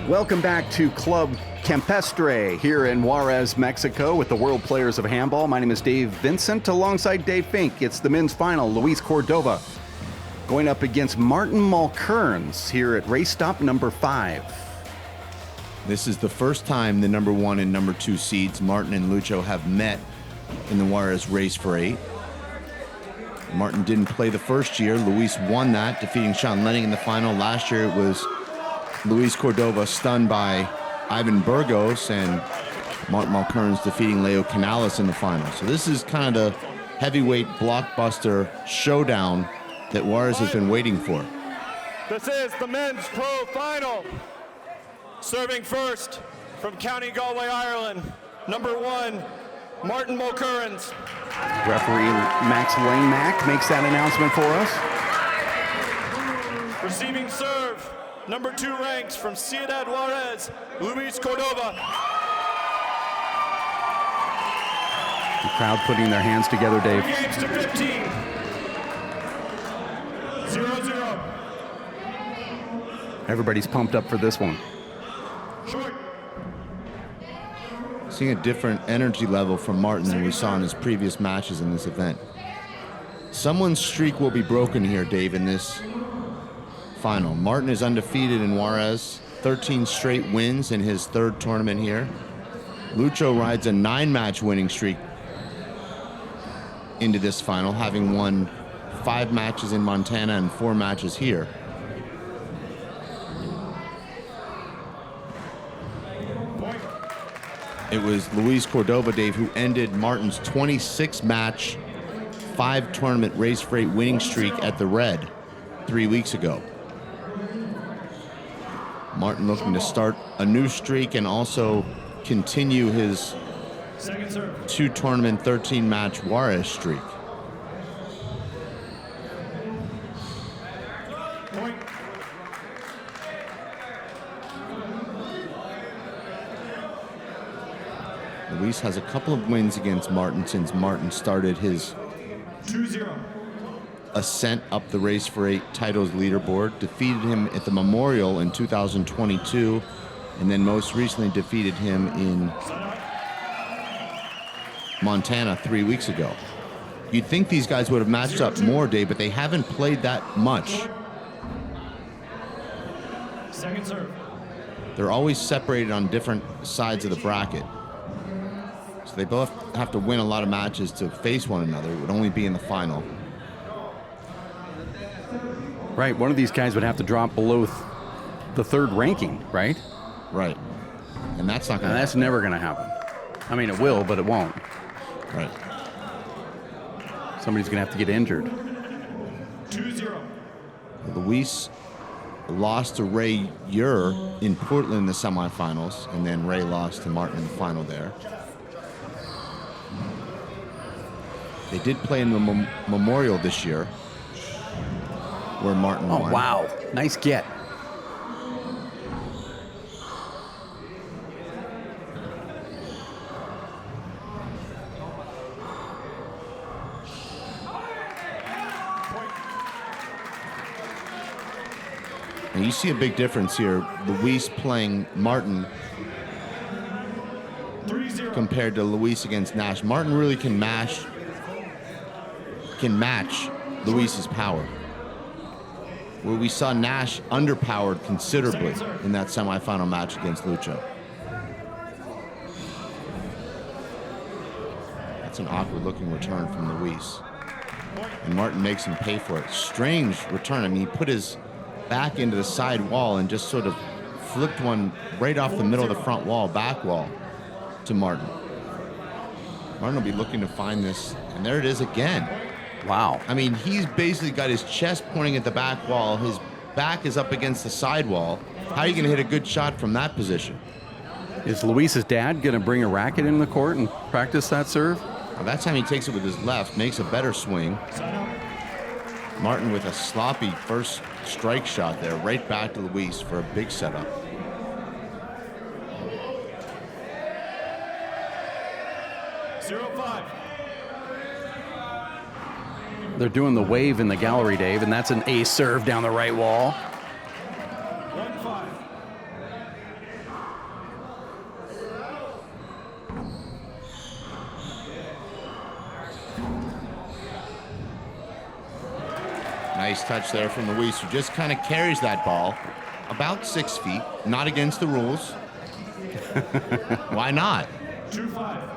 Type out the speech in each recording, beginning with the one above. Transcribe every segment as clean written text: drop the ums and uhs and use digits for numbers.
Welcome back to Club Campestre here in Juarez, Mexico with the World Players of Handball. My name is Dave Vincent alongside Dave Fink. It's the men's final. Luis Cordova going up against Martin Mulkerrins here at race stop number 5. This is the first time the number 1 and number 2 seeds, Martin and Lucho, have met in the Juarez race for 8. Martin didn't play the first year. Luis won that, defeating Sean Lenning in the final. Last year it was Luis Cordova stunned by Ivan Burgos and Martin Mulkerrins defeating Leo Canales in the final. So this is kind of the heavyweight blockbuster showdown that Juarez has been waiting for. This is the men's pro final. Serving first from County Galway, Ireland, number 1, Martin Mulkerrins. Referee Max Waymack makes that announcement for us. Receiving serve, number 2 ranks from Ciudad Juarez, Luis Cordova. The crowd putting their hands together, Dave. Games to 15. 0-0. Everybody's pumped up for this one. Short. Seeing a different energy level from Martin than we saw in his previous matches in this event. Someone's streak will be broken here, Dave, in this final. Martin is undefeated in Juarez, 13 straight wins in his 3rd tournament here. Lucho rides a 9-match winning streak into this final, having won 5 matches in Montana and 4 matches here. It was Luis Cordova, Dave, who ended Martin's 26-match, 5-tournament race for 8 winning streak at the Red 3 weeks ago. Martin looking to start a new streak and also continue his 2-tournament, 13-match Juarez streak. Luis has a couple of wins against Martin since Martin started his 2-0. ascent up the race for 8 titles leaderboard. Defeated him at the Memorial in 2022, and then most recently defeated him in Montana 3 weeks ago. You'd think these guys would have matched up more, Dave, but they haven't played that much. Second serve. They're always separated on different sides of the bracket. So they both have to win a lot of matches to face one another. It would only be in the final. Right, one of these guys would have to drop below the 3rd ranking, right? Right. And that's not going to That's never going to happen. I mean, it will, but it won't. Right. Somebody's going to have to get injured. 2-0. Luis lost to Ray Ure in Portland in the semifinals, and then Ray lost to Martin in the final there. They did play in the Memorial this year, where Martin won. Oh, wow. Nice get. And you see a big difference here. Luis playing Martin 3-0. compared to Luis against Nash. Martin really can match Luis's power. Where we saw Nash underpowered considerably in that semifinal match against Lucho. That's an awkward looking return from Luis. And Martin makes him pay for it. Strange return. I mean, he put his back into the side wall and just sort of flipped one right off the middle of the front wall, back wall, to Martin. Martin will be looking to find this, and there it is again. Wow. I mean, he's basically got his chest pointing at the back wall. His back is up against the side wall. How are you going to hit a good shot from that position? Is Luis's dad going to bring a racket in the court and practice that serve? Well, that time he takes it with his left, makes a better swing. Martin with a sloppy first strike shot there, right back to Luis for a big setup. They're doing the wave in the gallery, Dave, and that's an ace serve down the right wall. Nice touch there from Luis, who just kind of carries that ball about 6 feet. Not against the rules. Why not? 2-5.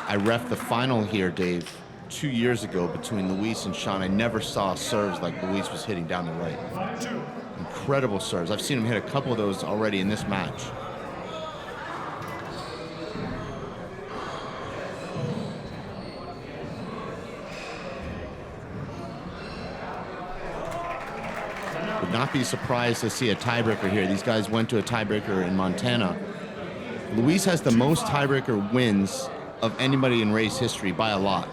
I reffed the final here, Dave, 2 years ago between Luis and Sean. I never saw serves like Luis was hitting down the right. 5-2. Incredible serves. I've seen him hit a couple of those already in this match. Would not be surprised to see a tiebreaker here. These guys went to a tiebreaker in Montana. Luis has the most tiebreaker wins of anybody in race history by a lot.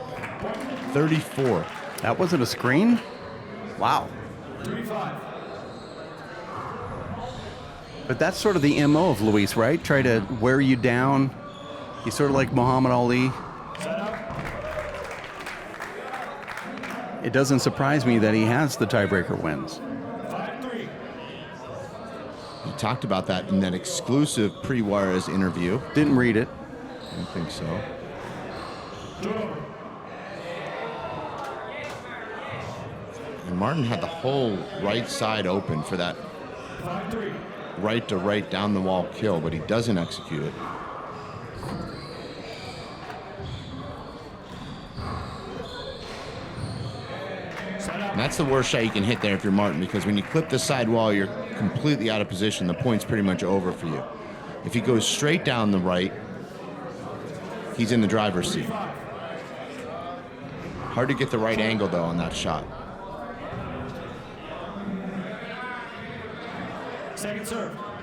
34. That wasn't a screen? Wow. 3-5. But that's sort of the MO of Luis, right? Try to wear you down. He's sort of like Muhammad Ali. Set up. It doesn't surprise me that he has the tiebreaker wins. 5-3. He talked about that in that exclusive pre-Juarez interview. Didn't read it. I don't think so. And Martin had the whole right side open for that 5-3. right to right down the wall kill, but he doesn't execute it. And that's the worst shot you can hit there if you're Martin, because when you clip the side wall, you're completely out of position. The point's pretty much over for you. If he goes straight down the right, he's in the driver's seat. Hard to get the right angle, though, on that shot. Second serve. Point.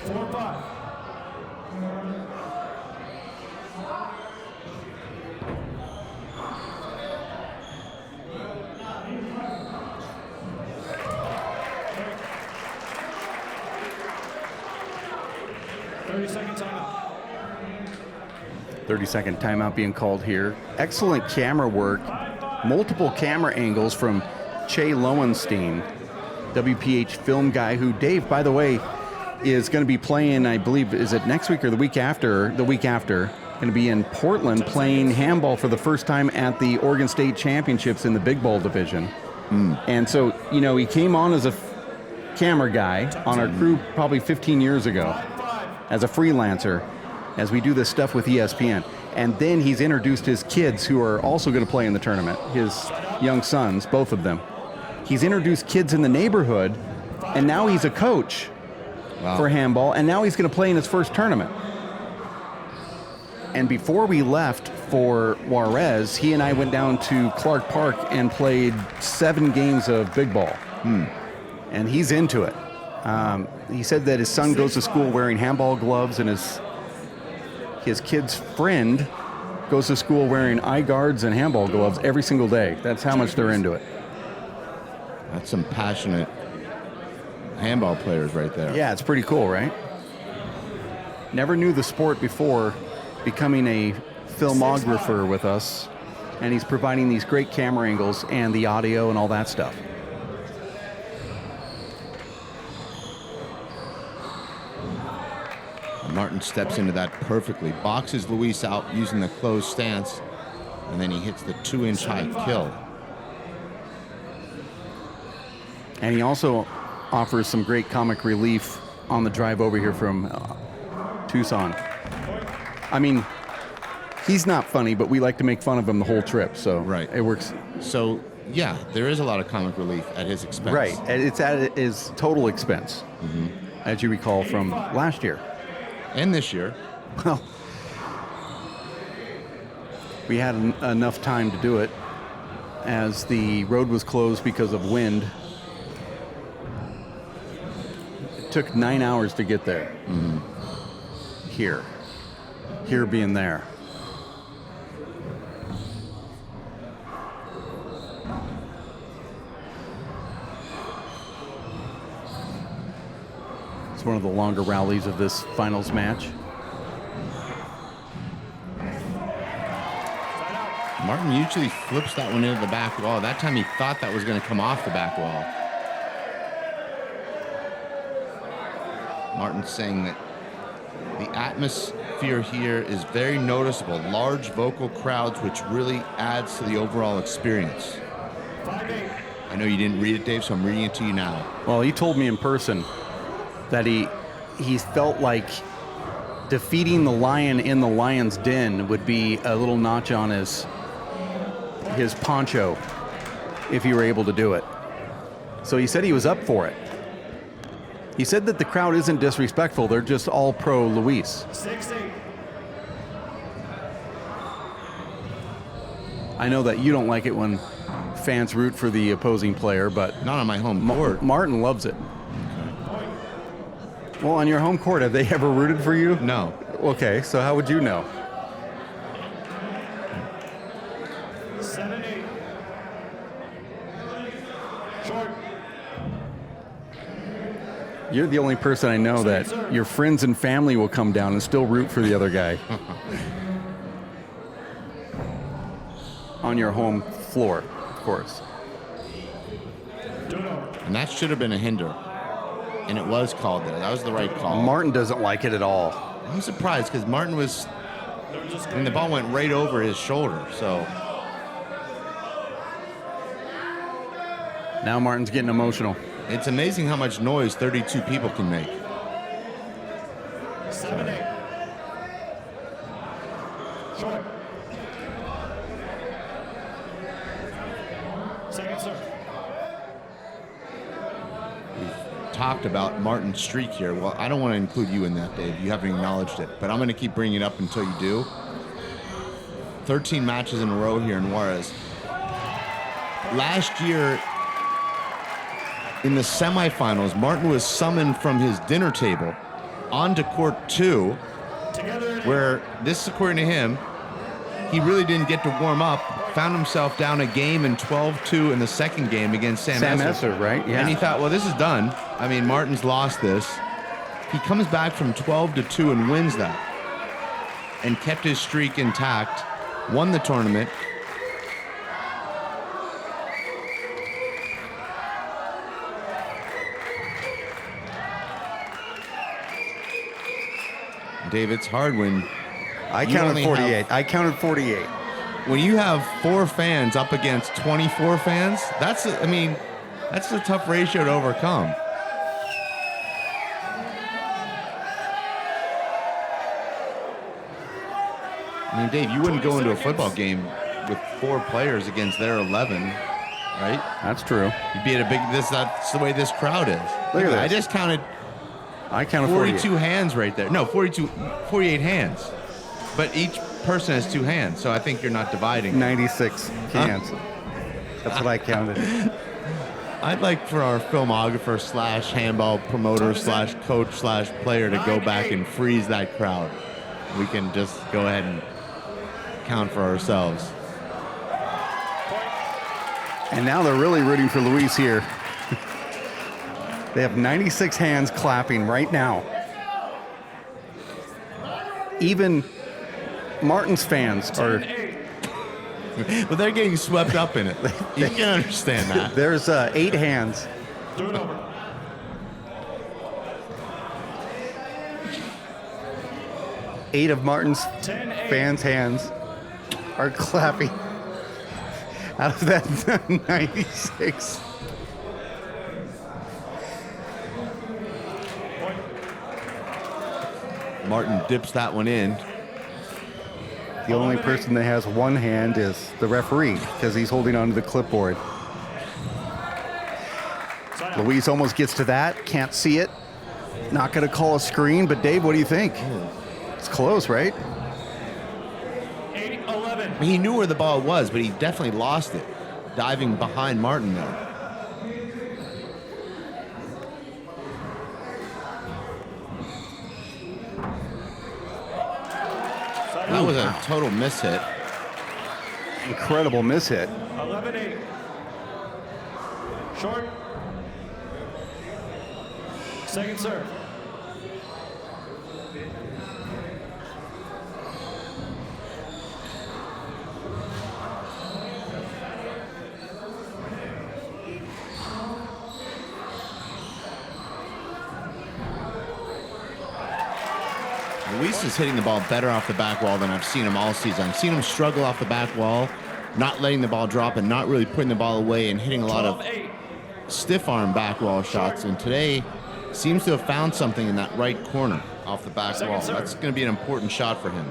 4-5. Second timeout. 30-second timeout being called here. Excellent camera work. Multiple camera angles from Che Lowenstein, WPH film guy, who, Dave, by the way, is going to be playing, I believe, is it next week or the week after? The week after. Going to be in Portland playing handball for the first time at the Oregon State Championships in the big ball division. And so, you know, he came on as a camera guy on our crew probably 15 years ago as a freelancer, as we do this stuff with ESPN. And then he's introduced his kids who are also going to play in the tournament, his young sons, both of them. He's introduced kids in the neighborhood, and now he's a coach for handball, and now he's going to play in his first tournament. And before we left for Juarez, he and I went down to Clark Park and played 7 games of big ball. And he's into it. He said that his son goes to school wearing handball gloves, and his kid's friend goes to school wearing eye guards and handball gloves every single day. That's how much they're into it. That's some passionate handball players right there. Yeah, it's pretty cool, right? Never knew the sport before becoming a filmographer with us, and he's providing these great camera angles and the audio and all that stuff. Martin steps into that perfectly, boxes Luis out using the closed stance, and then he hits the 2-inch high kill. And he also offers some great comic relief on the drive over here from Tucson. I mean, he's not funny, but we like to make fun of him the whole trip, so it works. So, yeah, there is a lot of comic relief at his expense. Right, it's at his total expense, as you recall from last year. And this year. Well, we had enough time to do it as the road was closed because of wind. It took 9 hours to get there. Here being there. It's one of the longer rallies of this finals match. Martin usually flips that one into the back wall. That time he thought that was going to come off the back wall. Martin's saying that the atmosphere here is very noticeable. Large vocal crowds, which really adds to the overall experience. I know you didn't read it, Dave, so I'm reading it to you now. Well, he told me in person that he felt like defeating the lion in the lion's den would be a little notch on his poncho if he were able to do it. So he said he was up for it. He said that the crowd isn't disrespectful. They're just all pro Luis. 6-8. I know that you don't like it when fans root for the opposing player, but Not on my home court. Martin loves it. Well, on your home court, have they ever rooted for you? No. Okay, so how would you know? 7-8. Short. You're the only person I know that your friends and family will come down and still root for the other guy. On your home floor, of course. And that should have been a hinder. And it was called there. That was the right call. Martin doesn't like it at all. I'm surprised because Martin was, and the ball went right over his shoulder. So Now Martin's getting emotional. it's amazing how much noise 32 people can make. 7-8. Short. Second serve. Talked about Martin's streak here. Well, I don't want to include you in that, Dave. You haven't acknowledged it, but I'm going to keep bringing it up until you do. 13 matches in a row here in Juarez. Last year, in the semifinals, Martin was summoned from his dinner table onto court 2, where this, according to him, he really didn't get to warm up. Found himself down a game in 12-2 in the second game against Sam Esser, right? Yeah. And he thought, well, this is done. I mean, Martin's lost this. He comes back from 12-2 and wins that. And kept his streak intact. Won the tournament. Dave, it's hard when I you counted only 48. I counted 48. when you have 4 fans up against 24 fans, that's a tough ratio to overcome. I mean, Dave, you wouldn't go into a football game with 4 players against their 11, right? That's true. You'd be at a big. That's the way this crowd is. Look at I this. just counted I counted 42 48. hands right there. No, 48 hands. But each person has 2 hands, so I think you're not dividing. 96 cans. That's what I counted. I'd like for our filmographer / handball promoter / coach / player to go back and freeze that crowd. We can just go ahead and count for ourselves. And now they're really rooting for Luis here. They have 96 hands clapping right now. Even Martin's fans are. But they're getting swept up in it. You can understand that. There's 8 hands. Do it over. Eight of Martin's fans' hands are clapping out of that 96. Martin dips that one in. The only person that has one hand is the referee because he's holding onto the clipboard. Luis almost gets to that. Can't see it. Not going to call a screen, but Dave, what do you think? It's close, right? 8-11. He knew where the ball was, but he definitely lost it, diving behind Martin there. That was a total mishit. Incredible mishit. 11-8. Short. Second serve. Luis is hitting the ball better off the back wall than I've seen him all season. I've seen him struggle off the back wall, not letting the ball drop and not really putting the ball away and hitting a lot of stiff arm back wall shots. And today seems to have found something in that right corner off the back wall. That's going to be an important shot for him.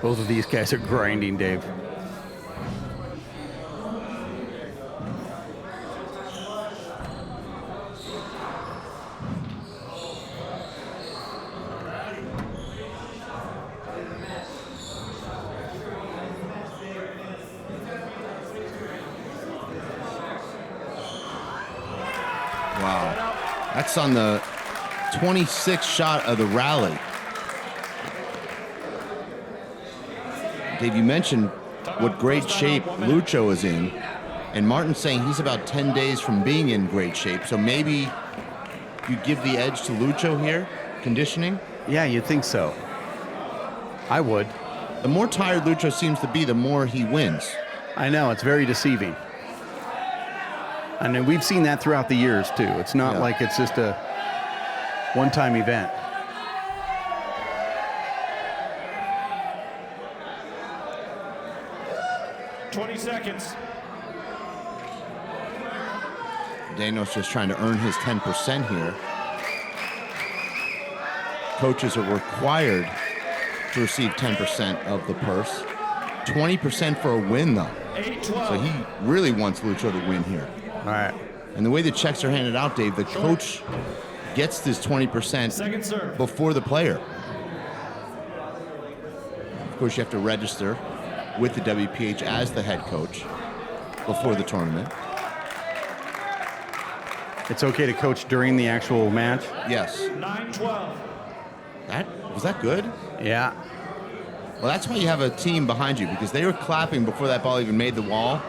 Both of these guys are grinding, Dave. Wow. That's on the 26th shot of the rally. Dave, you mentioned what great shape Lucho is in, and Martin's saying he's about 10 days from being in great shape, so maybe you give the edge to Lucho here, conditioning? Yeah, you'd think so. I would. The more tired Lucho seems to be, the more he wins. I know, it's very deceiving. I mean, we've seen that throughout the years, too. It's not like it's just a one-time event. Seconds. Daniel's just trying to earn his 10% here. Coaches are required to receive 10% of the purse. 20% for a win, though. So he really wants Lucho to win here. All right. And the way the checks are handed out, Dave, the coach gets this 20% before the player. Of course, you have to register with the WPH as the head coach before the tournament. It's okay to coach during the actual match? Yes. 9-12. Was that good? Yeah. Well, that's why you have a team behind you, because they were clapping before that ball even made the wall,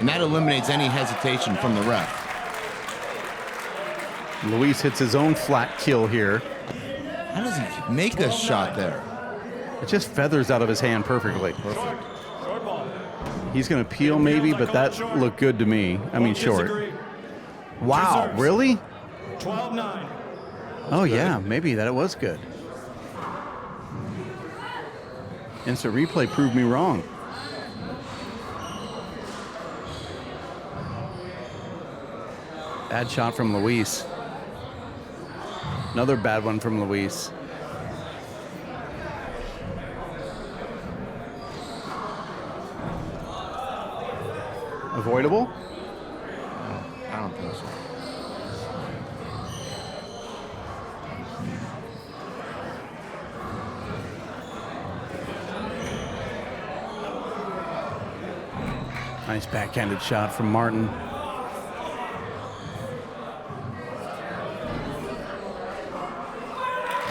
and that eliminates any hesitation from the ref. Luis hits his own flat kill here. How does he make a shot there? It just feathers out of his hand perfectly. Perfect. He's going to peel maybe, but that looked good to me. I mean, short. Wow, really? 12-9. Oh, yeah, maybe that it was good. Instant replay proved me wrong. Bad shot from Luis. Another bad one from Luis. Avoidable? I don't think so. Nice backhanded shot from Martin.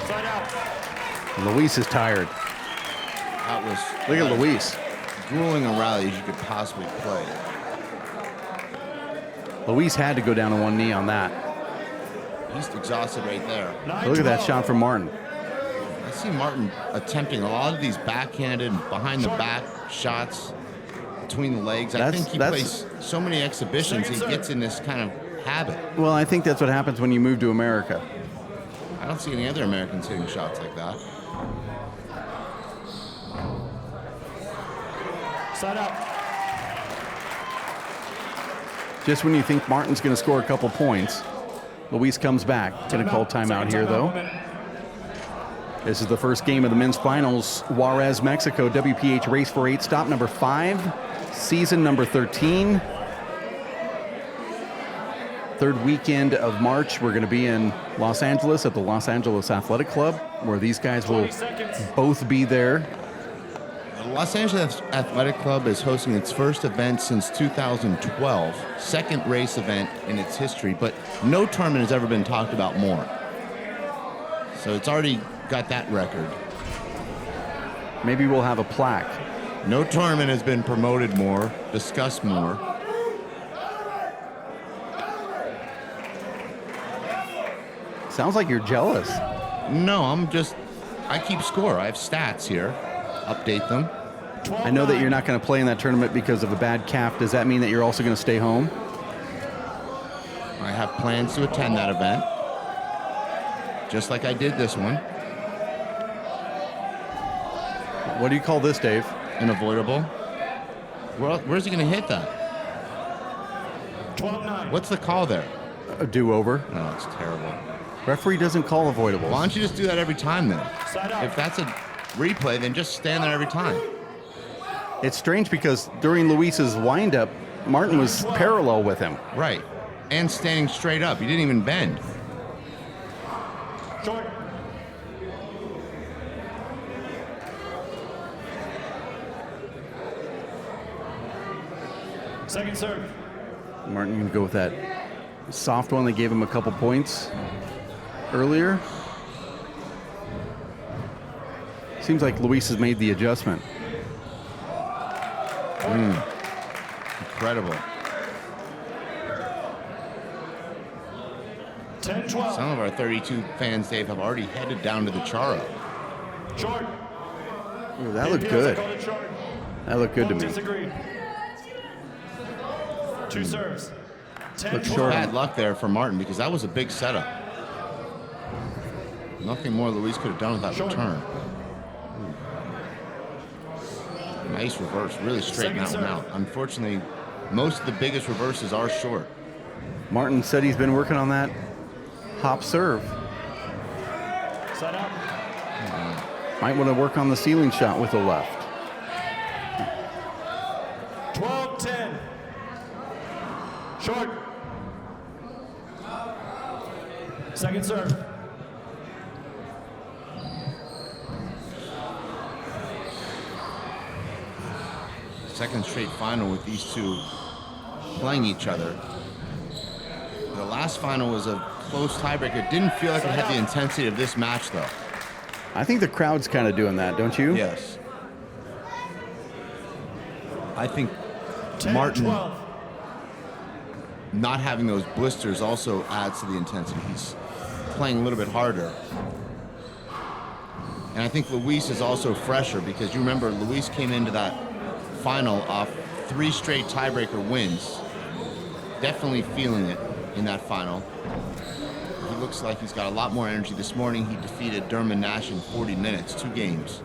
Side out. Luis is tired. That was Look at Luis. grueling a rally as you could possibly play. Luis had to go down on one knee on that. He's exhausted right there. Look at that shot from Martin. I see Martin attempting a lot of these backhanded, behind the back shots between the legs. I think he plays so many exhibitions, he gets in this kind of habit. Well, I think that's what happens when you move to America. I don't see any other Americans hitting shots like that. Side out. Just when you think Martin's going to score a couple points, Luis comes back. Going to call timeout here, though. This is the first game of the men's finals. Juarez, Mexico, WPH Race for 8, stop number 5, season number 13. Third weekend of March, we're going to be in Los Angeles at the Los Angeles Athletic Club, where these guys will both be there. The Los Angeles Athletic Club is hosting its first event since 2012, second race event in its history, but no tournament has ever been talked about more. So it's already got that record. Maybe we'll have a plaque. No tournament has been promoted more, discussed more. Sounds like you're jealous. No, I keep score. I have stats here. Update them. I know that you're not going to play in that tournament because of a bad calf. Does that mean that you're also going to stay home? I have plans to attend that event, just like I did this one. What do you call this, Dave? Unavoidable. Where's he going to hit that? 12-9. What's the call there? A do-over. No, it's terrible. Referee doesn't call avoidables. Why don't you just do that every time then? Side out. If that's a replay, then just stand there every time. It's strange because during Luis's windup, Martin was parallel with him. Right. And standing straight up. You didn't even bend. Short. Second serve. Martin can go with that soft one that gave him a couple points earlier. Seems like Luis has made the adjustment. Incredible. 10-12. Some of our 32 fans, Dave, have already headed down to the Charo. Short. Ooh, that looked APS good. called it short. That looked good to One me. disagreed. Two serves. 10-12. short. Bad luck there for Martin because that was a big setup. Nothing more Luis could have done with that Short. return. Nice reverse, really straighten that Second one serve. out. Unfortunately, most of the biggest reverses are short. Martin said he's been working on that hop serve. Side out. Might want to work on the ceiling shot with the left. 12-10. Short. Second serve. Second straight final with these two playing each other. The last final was a close tiebreaker. Didn't feel like it had the intensity of this match, though. I think the crowd's kind of doing that, don't you? Yes. I think 10-12. Martin not having those blisters also adds to the intensity. He's playing a little bit harder. And I think Luis is also fresher because you remember Luis came into that final off 3 straight tiebreaker wins. Definitely feeling it in that final. He looks like he's got a lot more energy. This morning he defeated Derman Nash in 40 minutes, 2 games.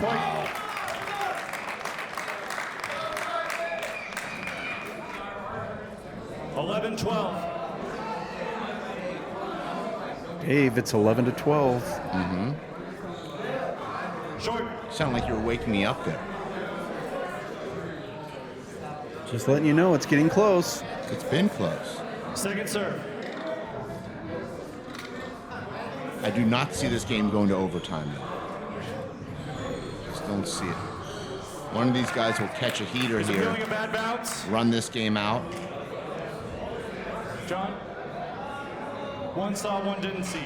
Point. Eleven, 12. Dave, it's 11-12. Short. Sound like you were waking me up there. Just letting you know it's getting close. It's been close. Second serve. I do not see this game going to overtime, though. Just don't see it. One of these guys will catch a heater Is it here, feeling a bad bounce? run this game out. John? One saw, one didn't see.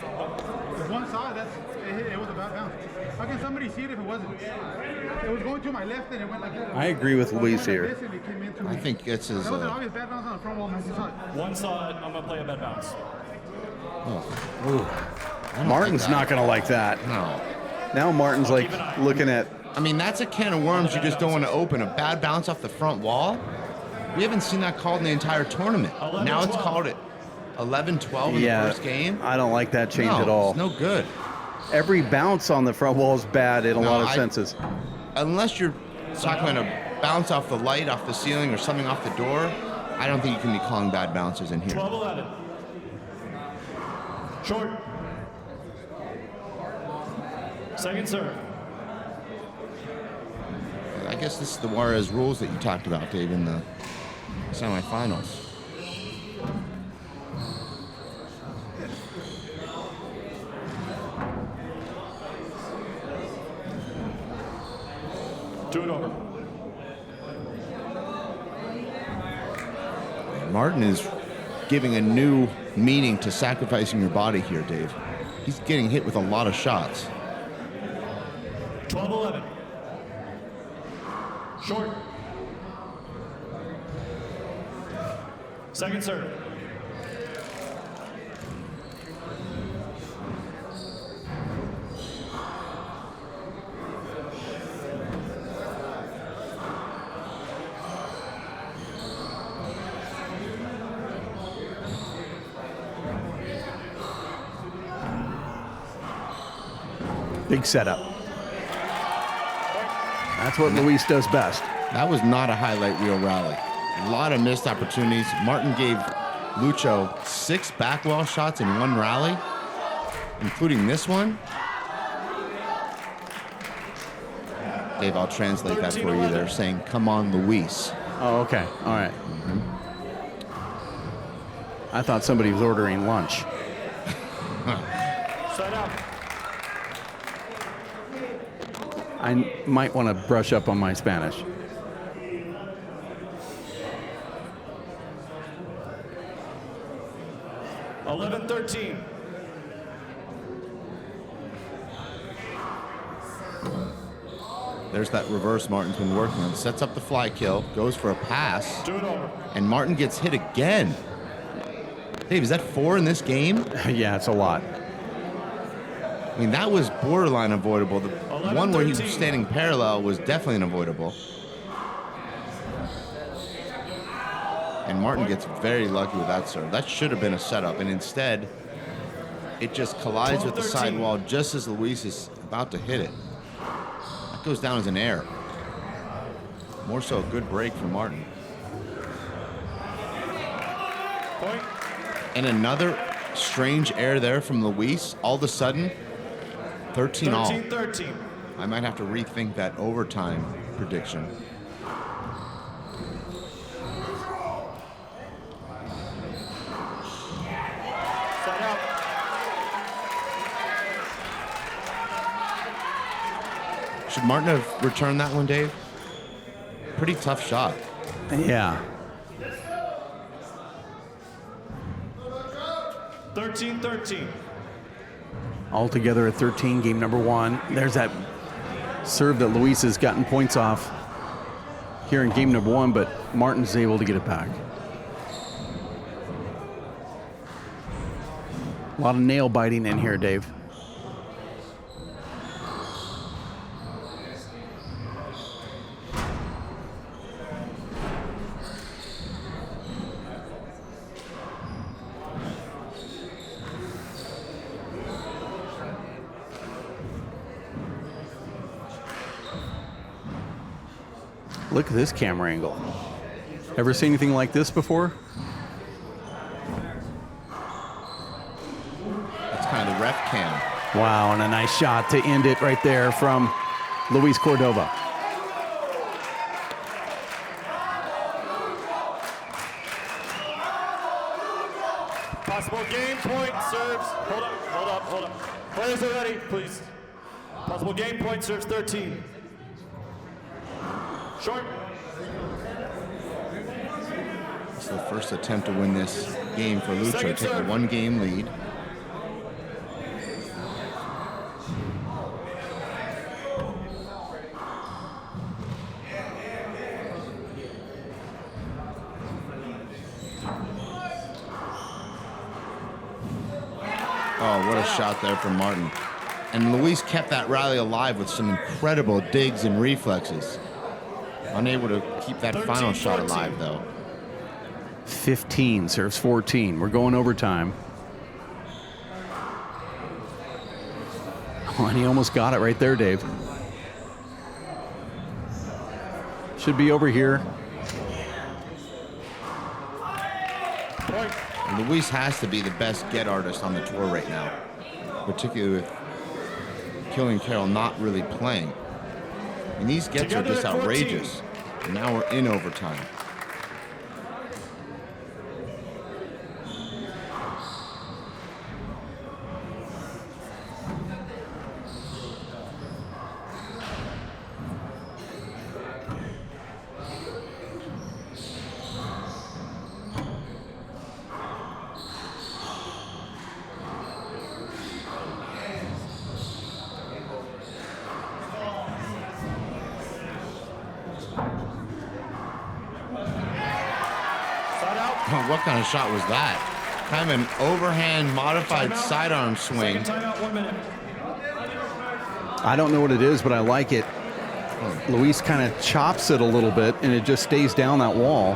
If one saw it, it was a bad bounce. How can somebody see it if it wasn't? It was going to my left and it went like that. I agree with It was Luis going like here. this and it came into I me. think it's his. That was an obvious bad bounce on the front wall. I saw it. One saw it, I'm gonna play a bad bounce. Martin's not going to like that. No. Now Martin's like looking at, I mean, that's a can of worms you just don't want to open. A bad bounce off the front wall? We haven't seen that called in the entire tournament. 11-12. Now it's called it 11-12 in yeah, the first game? I don't like that change No, at all. It's no good. Every bounce on the front wall is bad in a lot of senses. Unless you're talking about a bounce off the light, off the ceiling, or something off the door, I don't think you can be calling bad bounces in here. 12-11. Short. Second serve. I guess this is the Juarez rules that you talked about, Dave, in the semifinals. Do it over. Martin is giving a new meaning to sacrificing your body here, Dave. He's getting hit with a lot of shots. 12-11. Short. Second serve. Big setup. That's what Luis does best. That was not a highlight reel rally. A lot of missed opportunities. Martin gave Lucho 6 backwall shots in one rally, including this one. Dave, I'll translate that for you. They're saying, "Come on, Luis." Oh, okay. All right. I thought somebody was ordering lunch. Set up. I might want to brush up on my Spanish. $11-13. There's that reverse Martin's been working on. Sets up the fly kill, goes for a pass, Do it over. and Martin gets hit again. Dave, is that 4 in this game? Yeah, it's a lot. I mean, that was borderline avoidable. The 11, one where he was 13. standing parallel was definitely unavoidable. And Martin gets very lucky with that serve. That should have been a setup, and instead, it just collides with the 12-13. sidewall just as Luis is about to hit it. That goes down as an error. More so a good break from Martin. Point. And another strange error there from Luis. All of a sudden, 13 all. 13-13. I might have to rethink that overtime prediction. Set up. Should Martin have returned that one, Dave? Pretty tough shot. Yeah. 13-13. Altogether at 13, game number 1. There's that serve that Luis has gotten points off here in game number 1, but Martin's able to get it back. A lot of nail biting in here, Dave. Look at this camera angle. Ever seen anything like this before? That's kind of the ref cam. Wow, and a nice shot to end it right there from Luis Cordova. Possible game point serves. Hold up. Players are ready, please. Possible game point serves 13. Short. It's the first attempt to win this game for Lucho. Second Take a serve. 1-game lead. Oh, what a shot there from Martin. And Luis kept that rally alive with some incredible digs and reflexes. Unable to keep that final shot 13-14. alive, though. 15 serves 14. We're going overtime. Oh, and he almost got it right there, Dave. Should be over here. Point. And Luis has to be the best get artist on the tour right now, particularly with Killian Carroll not really playing. I And these gets are Together just at 14. outrageous. And now we're in overtime. What kind of shot was that? Kind of an overhand modified sidearm swing. Timeout, 1 minute. I don't know what it is, but I like it. Luis kind of chops it a little bit, and it just stays down that wall.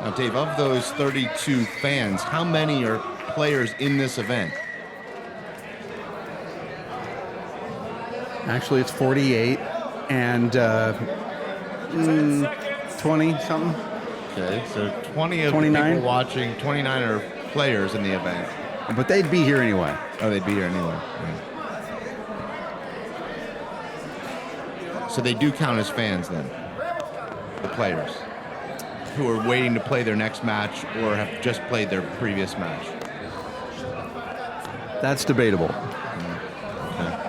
Now, Dave, of those 32 fans, how many are players in this event? Actually, it's 48 and 20 something. Okay, so 20 of 29? the people watching, 29 are players in the event. But they'd be here anyway. Oh, they'd be here anyway. Right. So they do count as fans then, the players who are waiting to play their next match or have just played their previous match. That's debatable. Okay.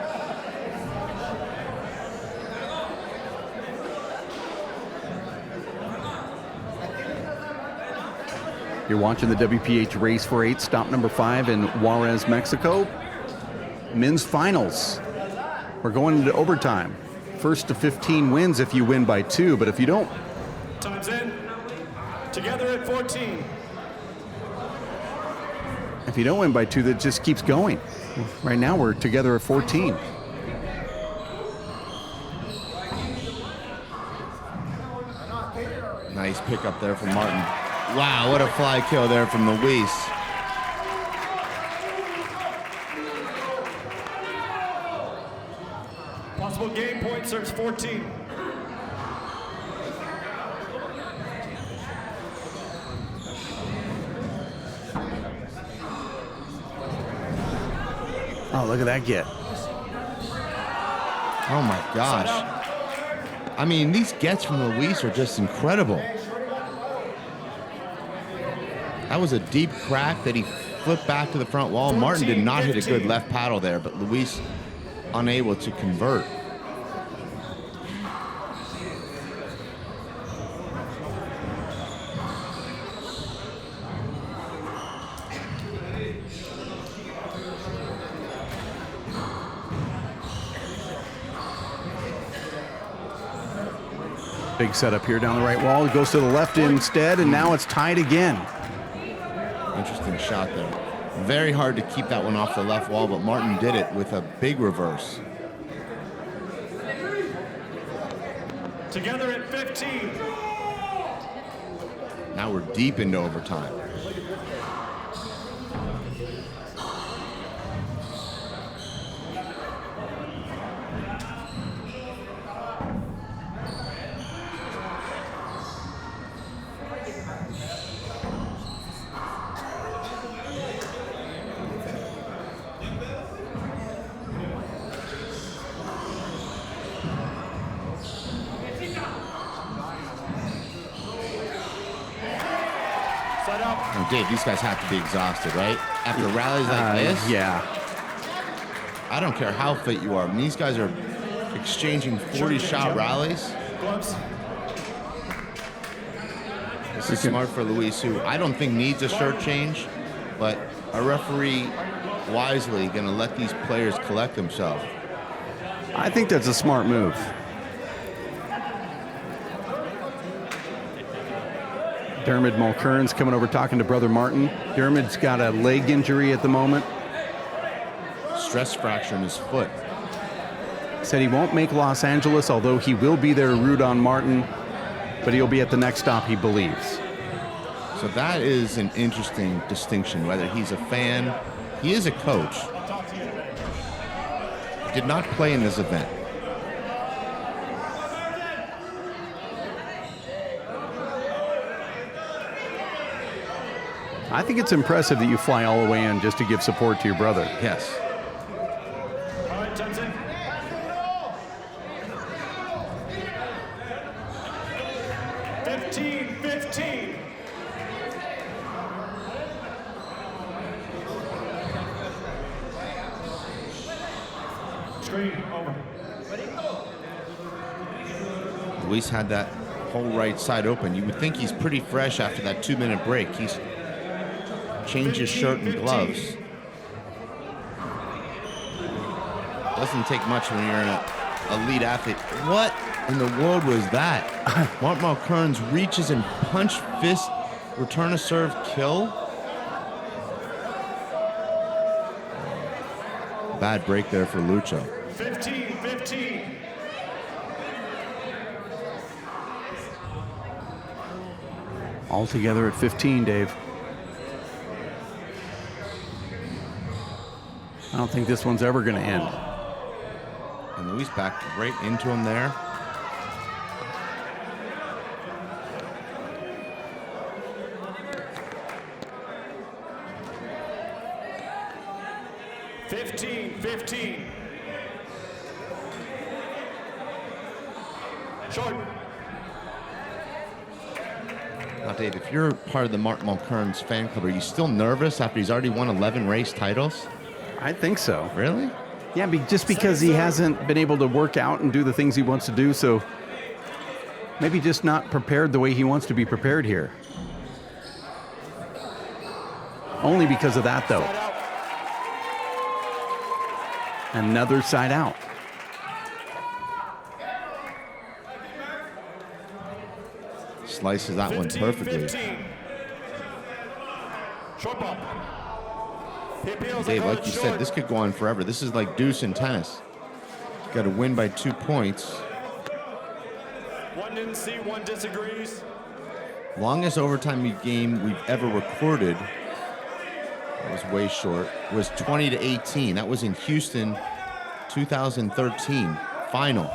You're watching the WPH Race for 8, stop number 5 in Juarez, Mexico. Men's finals. We're going into overtime. First to 15 wins if you win by 2, but if you don't... Time's in. Together at 14. If you don't win by 2, that just keeps going. Right now we're together at 14. Nice pickup there from Martin. Wow, what a fly kill there from Luis. Possible game point serves 14. Oh, look at that get. Oh my gosh. I mean, these gets from Luis are just incredible. That was a deep crack that he flipped back to the front wall. Martin did not hit a good left paddle there, but Luis unable to convert. Big setup here down the right wall. It goes to the left instead, and now it's tied again. Interesting shot there. Very hard to keep that one off the left wall, but Martin did it with a big reverse. Together at 15. Now we're deep into overtime. Oh, Dave, these guys have to be exhausted, right? After rallies like this? Yeah. I don't care how fit you are. I mean, these guys are exchanging 40-shot rallies. Gloves. This is smart for Luis, who I don't think needs a shirt change, but a referee wisely going to let these players collect themselves. I think that's a smart move. Dermot Mulkerrins coming over talking to brother Martin. Dermot's got a leg injury at the moment. Stress fracture in his foot. Said he won't make Los Angeles, although he will be there to root on Martin, but he'll be at the next stop, he believes. So that is an interesting distinction, whether he's a fan. He is a coach. Did not play in this event. I think it's impressive that you fly all the way in just to give support to your brother. Yes. time's in. (15-15). Screen over. Luis had that whole right side open. You would think he's pretty fresh after that 2-minute break. He's changed his shirt and gloves. Doesn't take much when you're an elite athlete. What in the world was that? Martin Mulkerrins reaches and punch fist, return a serve, kill. Bad break there for Lucho. 15-15. All together at 15, Dave. I don't think this one's ever going to end. And Luis backed right into him there. (15-15). Short. Now, Dave, if you're part of the Martin Mulkerrins fan club, are you still nervous after he's already won 11 race titles? I think so. Really? Yeah, just because he hasn't been able to work out and do the things he wants to do, so maybe just not prepared the way he wants to be prepared here. Only because of that, though. Another side out. Slices that one perfectly. 15-15. Short ball. He appeals. Dave, and like you short. said, this could go on forever. This is like deuce in tennis. You got to win by 2 points. One didn't see, one disagrees. Longest overtime game we've ever recorded, that was way short, was 20-18. That was in Houston, 2013. Final.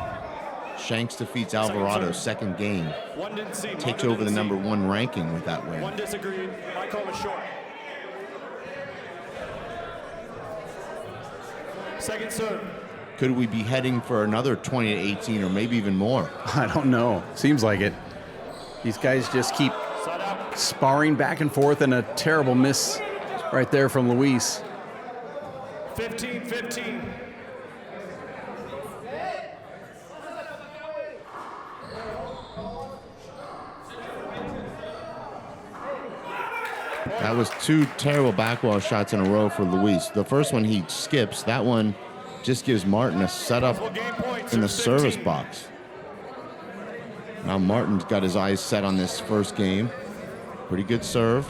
Shanks defeats Alvarado, second game. One didn't see. Takes Martin over the didn't see. #1 ranking with that win. One disagreed. I call it short. Second serve. Could we be heading for another 20-18 or maybe even more? I don't know. Seems like it. These guys just keep Side out. sparring back and forth, and a terrible miss right there from Luis. 15-15. That was 2 terrible backwall shots in a row for Luis. The first one he skips. That one just gives Martin a setup Game points. in the Serve service 15. box. Now Martin's got his eyes set on this first game. Pretty good serve.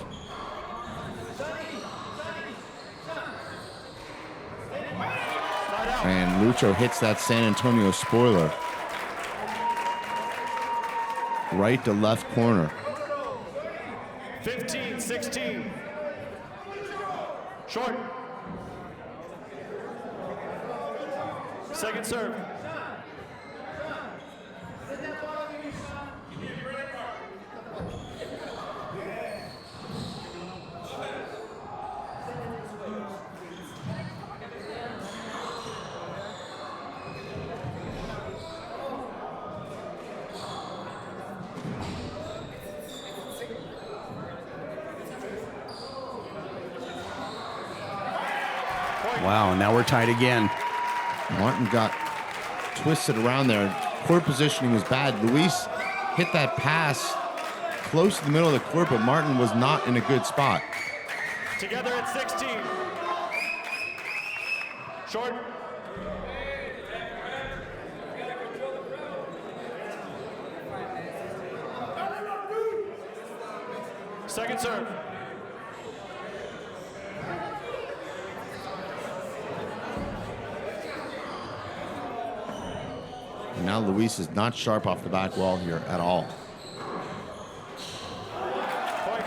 And Lucho hits that San Antonio spoiler. Right to left corner. 15-16. Short. Second serve. Wow, now we're tied again. Martin got twisted around there. Court positioning was bad. Luis hit that pass close to the middle of the court, but Martin was not in a good spot. Together at 16. Short. Second serve. And now Luis is not sharp off the back wall here at all. Point.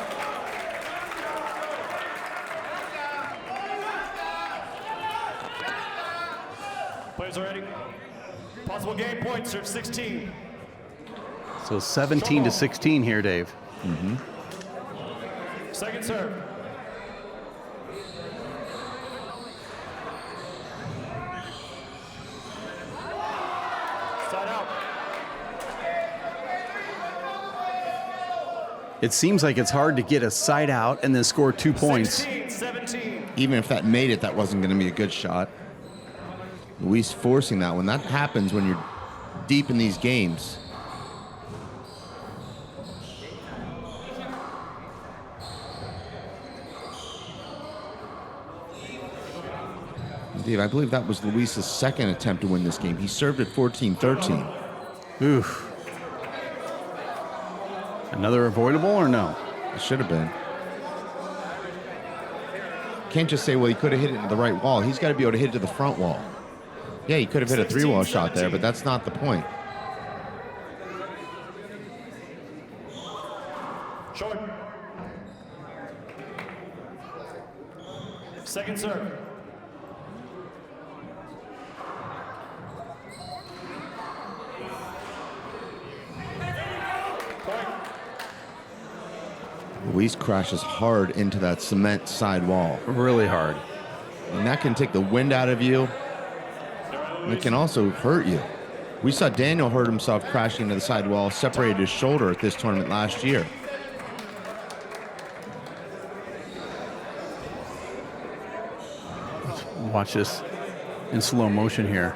Players are ready. Possible game points, serve 16. So 17-16 here, Dave. Second serve. It seems like it's hard to get a side out and then score 2 points. 16-17. Even if that made it, that wasn't going to be a good shot. Luis forcing that one. That happens when you're deep in these games. Dave, I believe that was Luis's second attempt to win this game. He served at 14-13. Oof. Another avoidable or no? It should have been. Can't just say, well, he could have hit it to the right wall. He's got to be able to hit it to the front wall. Yeah, he could have hit a 3-wall shot there, but that's not the point. Short. Second serve. Luis crashes hard into that cement side wall. Really hard. And that can take the wind out of you. And it can also hurt you. We saw Daniel hurt himself crashing into the side wall, separated his shoulder at this tournament last year. Watch this in slow motion here.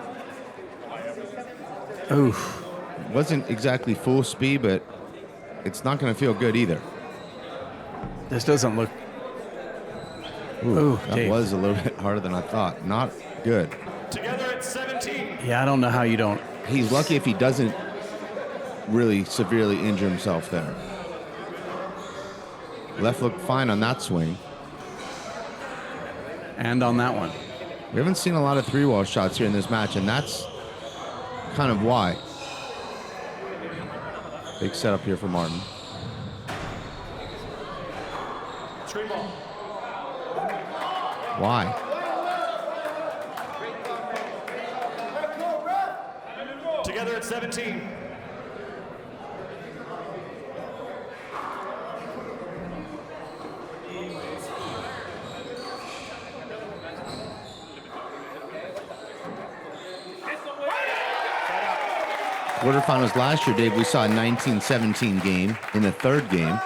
Oof. Wasn't exactly full speed, but it's not going to feel good either. This doesn't look... Ooh, that Dave. was a little bit harder than I thought. Not good. Together at 17. Yeah, I don't know how you don't... He's lucky if he doesn't really severely injure himself there. Left looked fine on that swing. And on that one. We haven't seen a lot of 3-wall shots here in this match, and that's kind of why. Big setup here for Martin. Screen ball. Why? Together at 17. Quarterfinals last year, Dave, we saw a 19-17 game in the third game.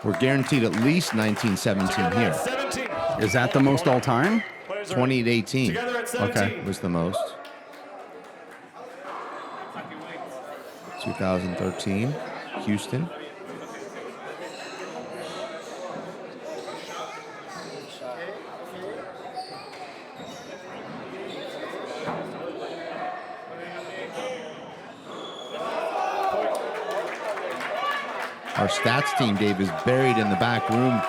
We're guaranteed at least 19-17 here. 17. Is that the most all-time? 20-18 Together at 17. Okay. was the most. 2013, Houston. Our stats team, Dave, is buried in the back room,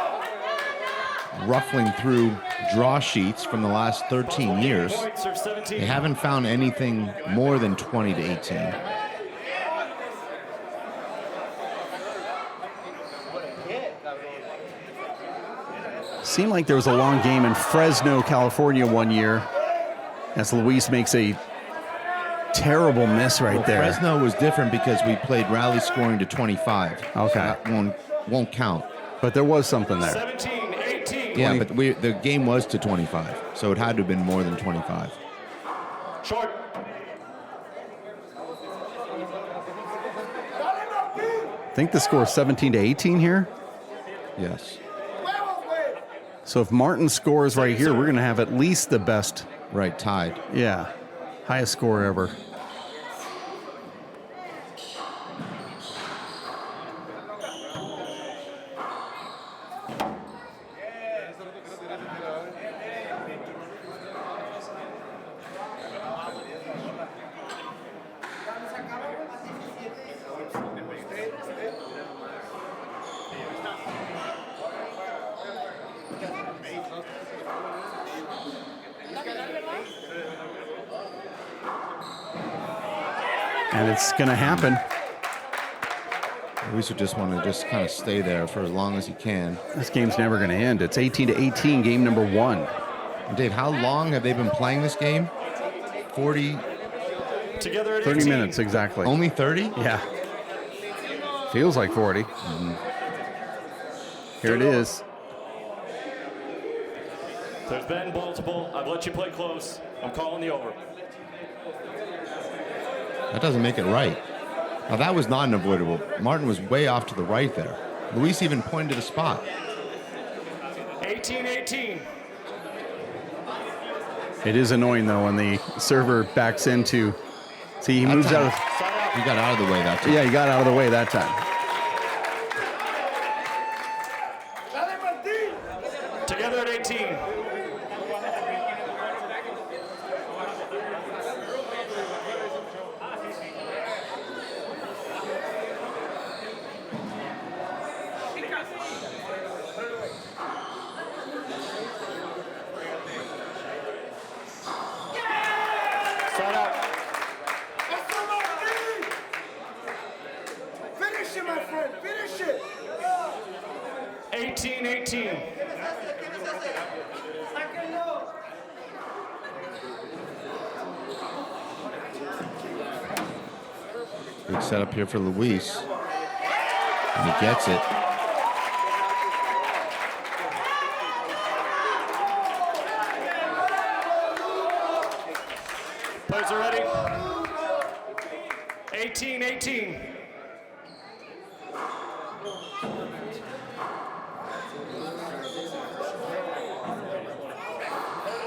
ruffling through draw sheets from the last 13 years. Points are 17. They haven't found anything more than 20-18. Seemed like there was a long game in Fresno, California one year as Luis makes a terrible miss right there. Fresno was different because we played rally scoring to 25. Okay. So that one won't count. But there was something there. 17, 18. Yeah, but the game was to 25, so it had to have been more than 25. Short. I think the score is 17-18 here. Yes. So if Martin scores right here, we're going to have at least the best, Right, tied. yeah, highest score ever. And it's going to happen. Luis would just want to just kind of stay there for as long as he can. This game's never going to end. It's 18-18, game number 1. And Dave, how long have they been playing this game? 40, Together at 30 18. minutes, exactly. only 30? Yeah. Feels like 40. Here it is. There's been multiple. I've let you play close. I'm calling the over. That doesn't make it right. Now, that was not an avoidable. Martin was way off to the right there. Luis even pointed to the spot. 18-18. It is annoying, though, when the server backs into... See, he moves out of... He got out of the way that time. Yeah, he got out of the way that time. Together at 18. Start out. Finish it, my friend. Finish it. 18-18. Big setup here for Luis. And he gets it. Players are ready. 18-18.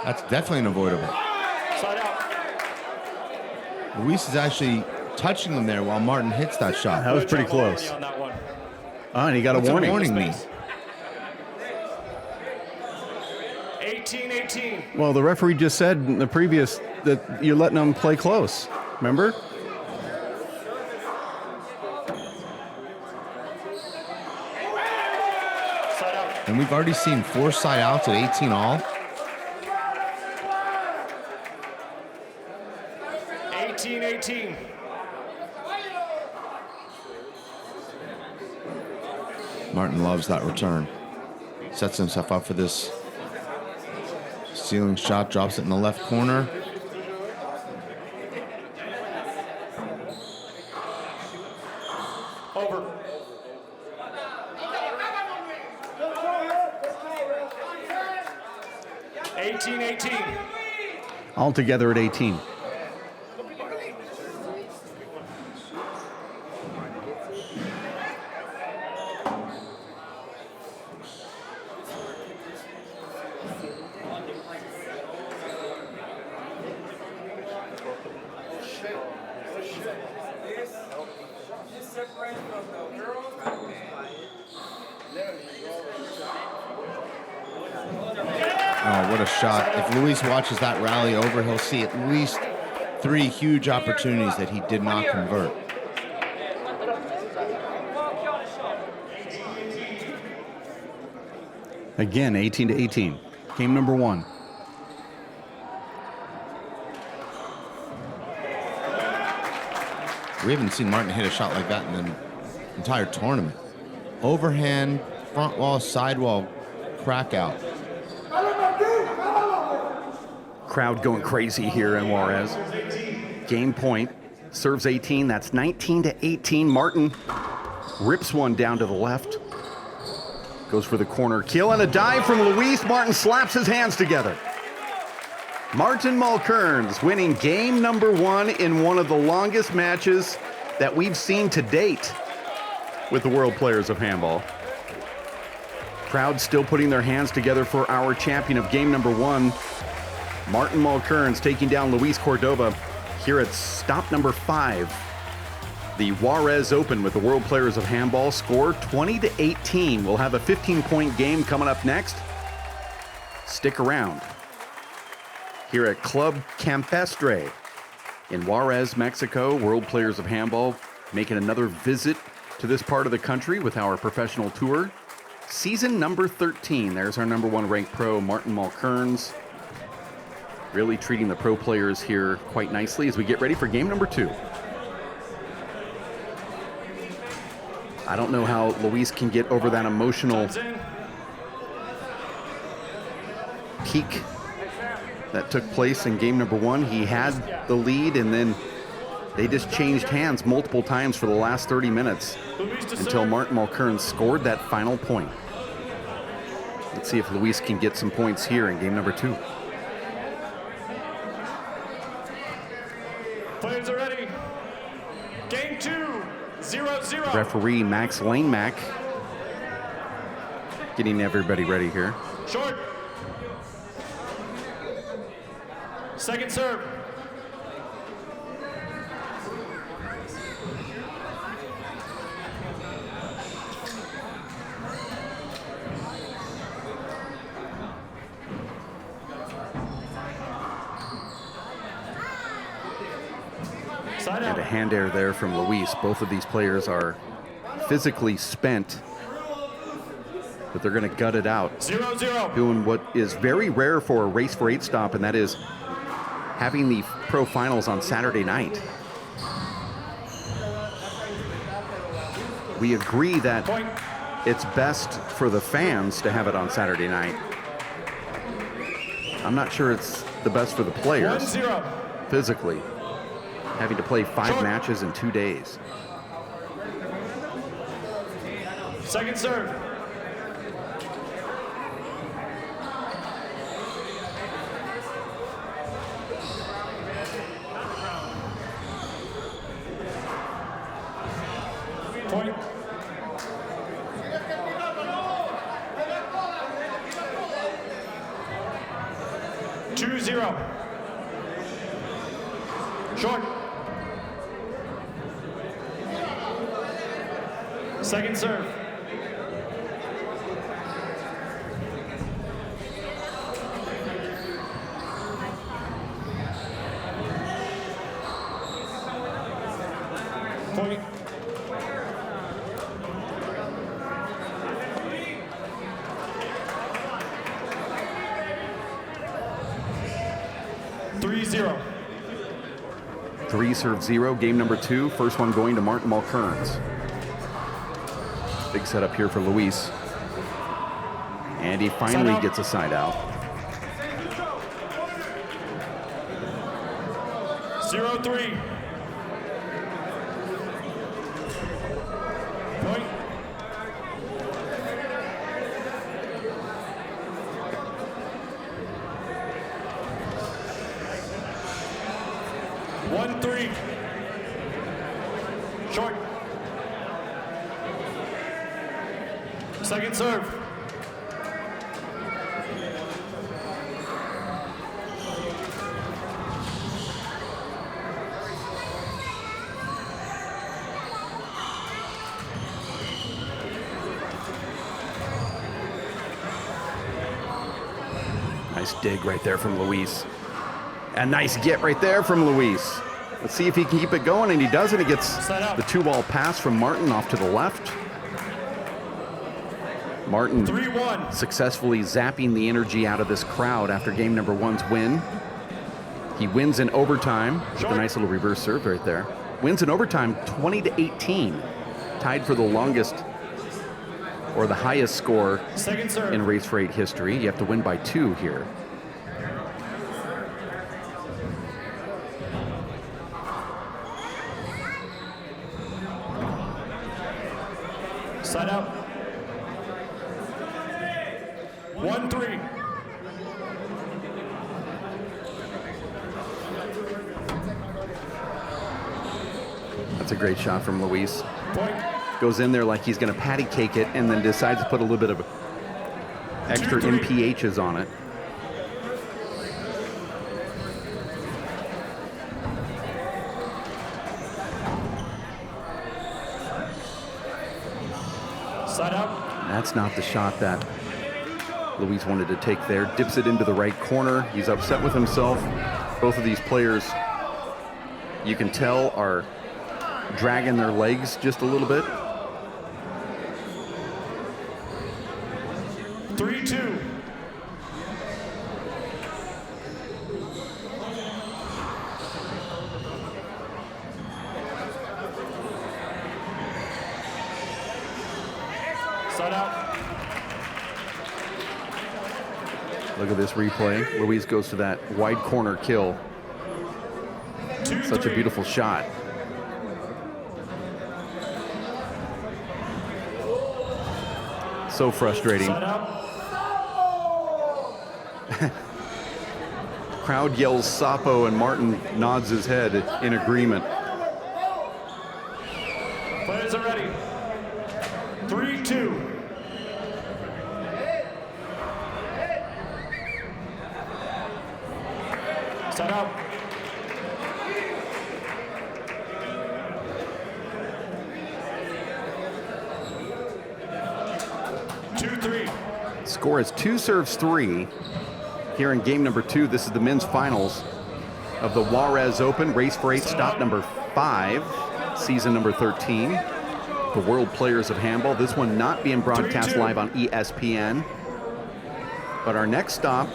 That's definitely unavoidable. Side out. Luis is actually touching him there while Martin hits that shot. That was pretty close. On that one. Oh, and he got a That's warning. a warning me. 18-18. Well, the referee just said in the previous that you're letting them play close. Remember? Side out. And we've already seen 4 side outs at 18 all. 18-18. Martin loves that return. Sets himself up for this ceiling shot, drops it in the left corner. Over. All together at 18. Oh, what a shot. If Luis watches that rally over, he'll see at least 3 huge opportunities that he did not convert. Again, 18-18. Game number 1. We haven't seen Martin hit a shot like that in the entire tournament. Overhand, front wall, side wall, crack out. Crowd going crazy here in Juarez. Game point. Serves 18. That's 19-18. Martin rips one down to the left. Goes for the corner kill and a dive from Luis. Martin slaps his hands together. Martin Mulkerrins winning game number 1 in one of the longest matches that we've seen to date with the World Players of Handball. Crowd still putting their hands together for our champion of game number 1. Martin Mulkerrins taking down Luis Cordova here at stop number 5. The Juarez Open with the World Players of Handball. Score 20-18. We'll have a 15-point game coming up next. Stick around. Here at Club Campestre in Juarez, Mexico, World Players of Handball making another visit to this part of the country with our professional tour. Season number 13. There's our number 1 ranked pro, Martin Mulkerrins. Really treating the pro players here quite nicely as we get ready for game number 2. I don't know how Luis can get over that emotional peak that took place in game number 1. He had the lead, and then they just changed hands multiple times for the last 30 minutes until Martin Mulkerrins scored that final point. Let's see if Luis can get some points here in game number 2. Players are ready. Game 2, 0-0. Referee Max Lanemack Getting everybody ready here. Short. Second serve. Side And out. a hand air there from Luis. Both of these players are physically spent, but they're going to gut it out. 0-0. Doing what is very rare for a race for 8 stop, and that is having the pro finals on Saturday night. We agree that Point. it's best for the fans to have it on Saturday night. I'm not sure it's the best for the players 1-0. physically, having to play 5 Short. matches in 2 days. Second serve. Point. Two zero. Short. Second serve. Point. Three zero. 3 serve 0, game number 2. First one going to Martin Mulkerrins. Big setup here for Luis. And he finally out. gets a side out. 0-3. Point. One three. Short. Second serve. Nice dig right there from Luis. A nice get right there from Luis. Let's see if he can keep it going, and he does, and he gets Set up. the 2-ball pass from Martin off to the left. Martin 3-1. successfully zapping the energy out of this crowd after game number 1's win. He wins in overtime with a Short. nice little reverse serve right there. Wins in overtime 20-18, tied for the longest or the highest score Second serve. in race for 8 history. You have to win by 2 here. Side out. 1-3. That's a great shot from Luis. Point. Goes in there like he's going to patty cake it, and then decides to put a little bit of extra 2-3. MPHs on it. Side out. That's not the shot that Luis wanted to take there. Dips it into the right corner. He's upset with himself. Both of these players, you can tell, are dragging their legs just a little bit. 3-2. Side out. Look at this replay. Luis goes to that wide corner kill. 2-3. Such a beautiful shot. So frustrating. Side out. Crowd yells Sapo, and Martin nods his head in agreement. Players are ready. 3-2. Side out. Score is 2 serves 3 here in game number 2. This is the men's finals of the Juarez Open, race for 8, stop number 5, season number 13. The World Players of Handball. This one not being broadcast live on ESPN. But our next stop,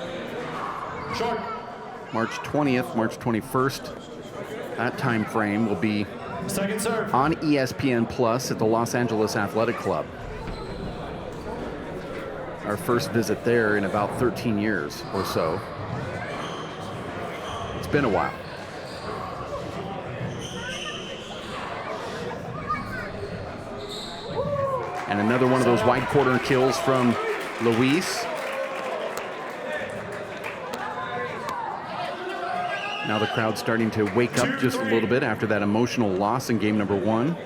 March 20th, March 21st, that time frame will be on ESPN Plus at the Los Angeles Athletic Club. Our first visit there in about 13 years or so. It's been a while. And another one of those wide corner kills from Luis. Now the crowd's starting to wake up just a little bit after that emotional loss in game number 1.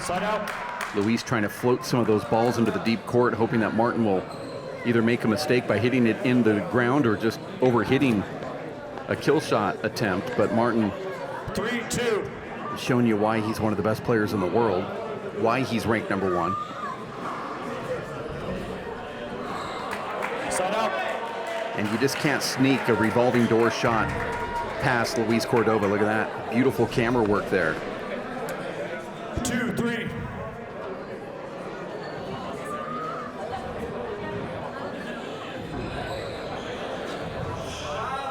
Side out. Luis trying to float some of those balls into the deep court, hoping that Martin will either make a mistake by hitting it in the ground or just over-hitting a kill shot attempt. But Martin 3-2. showing you why he's one of the best players in the world, why he's ranked number 1. Side out. And you just can't sneak a revolving door shot past Luis Cordova. Look at that. Beautiful camera work there. 2-3.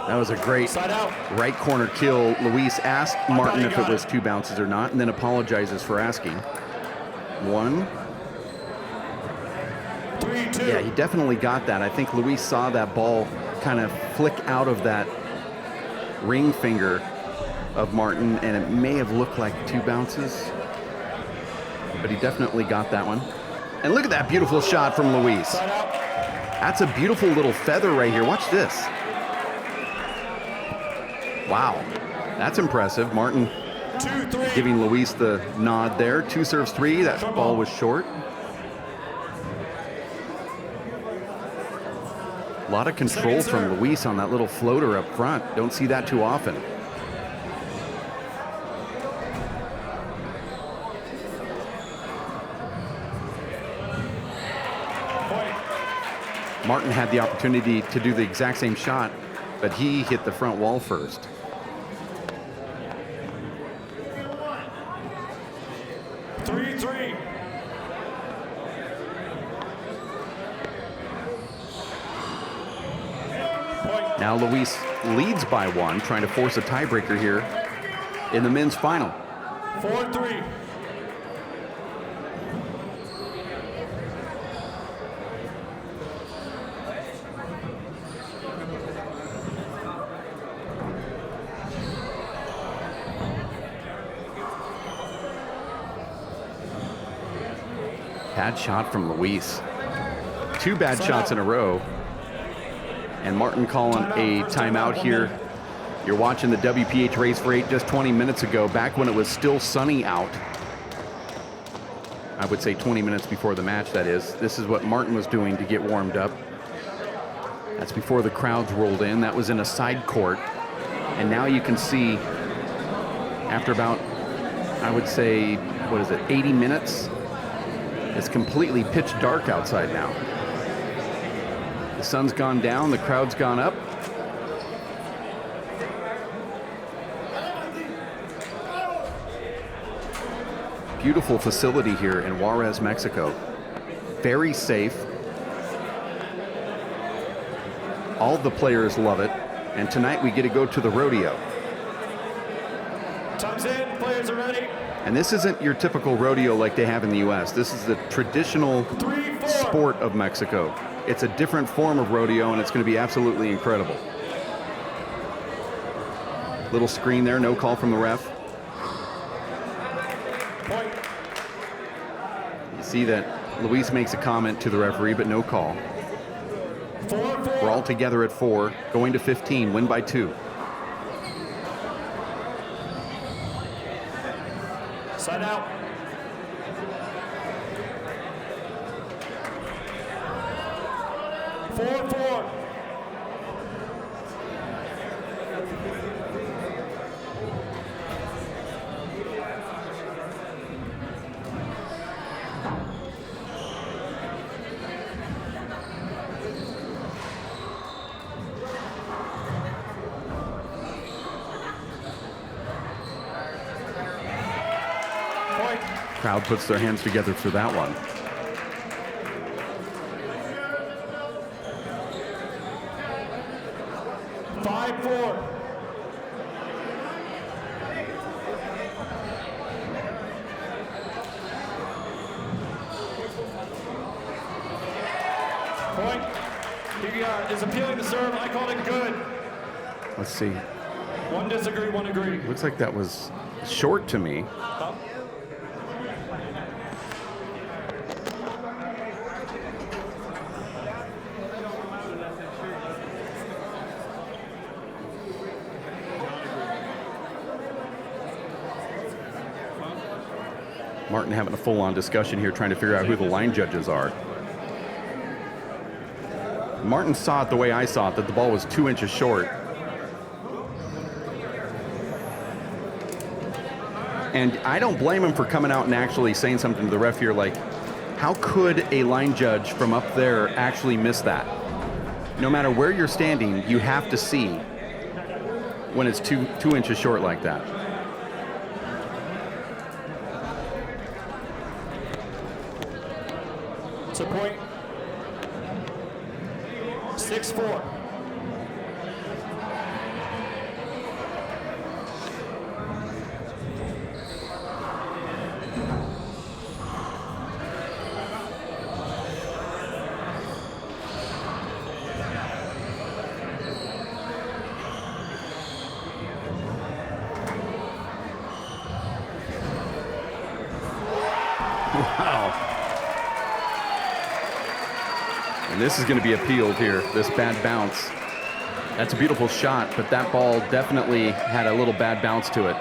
That was a great right corner kill. Luis asked Martin if it was 2 bounces or not, and then apologizes for asking. 1. 3-2. Yeah, he definitely got that. I think Luis saw that ball kind of flick out of that ring finger of Martin, and it may have looked like 2 bounces, but he definitely got that one. And look at that beautiful shot from Luis. That's a beautiful little feather right here. Watch this. Wow, that's impressive. Martin 2-3. giving Luis the nod there. 2 serves 3. That ball was short. A lot of control from Luis on that little floater up front. Don't see that too often. Martin had the opportunity to do the exact same shot, but he hit the front wall first. Now Luis leads by 1, trying to force a tiebreaker here in the men's final. 4-3. Bad shot from Luis. 2 bad shots in a row. And Martin calling a timeout here. You're watching the WPH Race for 8 just 20 minutes ago, back when it was still sunny out. I would say 20 minutes before the match, that is. This is what Martin was doing to get warmed up. That's before the crowds rolled in. That was in a side court. And now you can see, after about, I would say, 80 minutes? It's completely pitch dark outside now. The sun's gone down, the crowd's gone up. Beautiful facility here in Juarez, Mexico. Very safe. All the players love it. And tonight we get to go to the rodeo. Time's in, players are ready. And this isn't your typical rodeo like they have in the U.S. This is the traditional sport of Mexico. It's a different form of rodeo, and it's going to be absolutely incredible. Little screen there, no call from the ref. Point. You see that Luis makes a comment to the referee, but no call. 4-4. We're all together at 4, going to 15, win by 2. Side out. Crowd puts their hands together for that one. Point. He is appealing the serve. I called it good. Let's see. One disagree, one agree. Looks like that was short to me. Martin having a full-on discussion here, trying to figure out who the line judges are. Martin saw it the way I saw it, that the ball was 2 inches short. And I don't blame him for coming out and actually saying something to the ref here, like, how could a line judge from up there actually miss that? No matter where you're standing, you have to see when it's two inches short like that. It's a point. 6-4. Wow. And this is going to be appealed here, this bad bounce. That's a beautiful shot, but that ball definitely had a little bad bounce to it.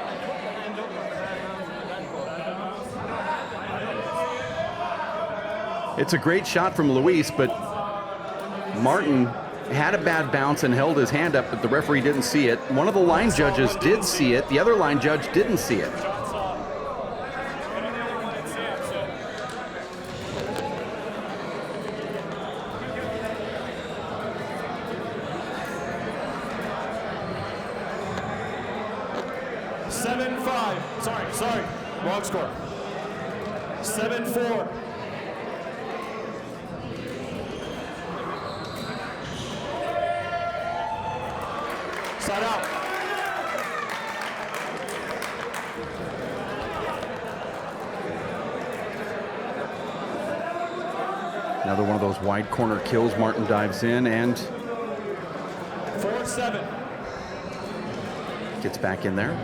It's a great shot from Luis, but Martin had a bad bounce and held his hand up, but the referee didn't see it. One of the line judges did see it. The other line judge didn't see it. Sorry, wrong score. 7-4. Side out. Another one of those wide corner kills. Martin dives in and 4-7. gets back in there.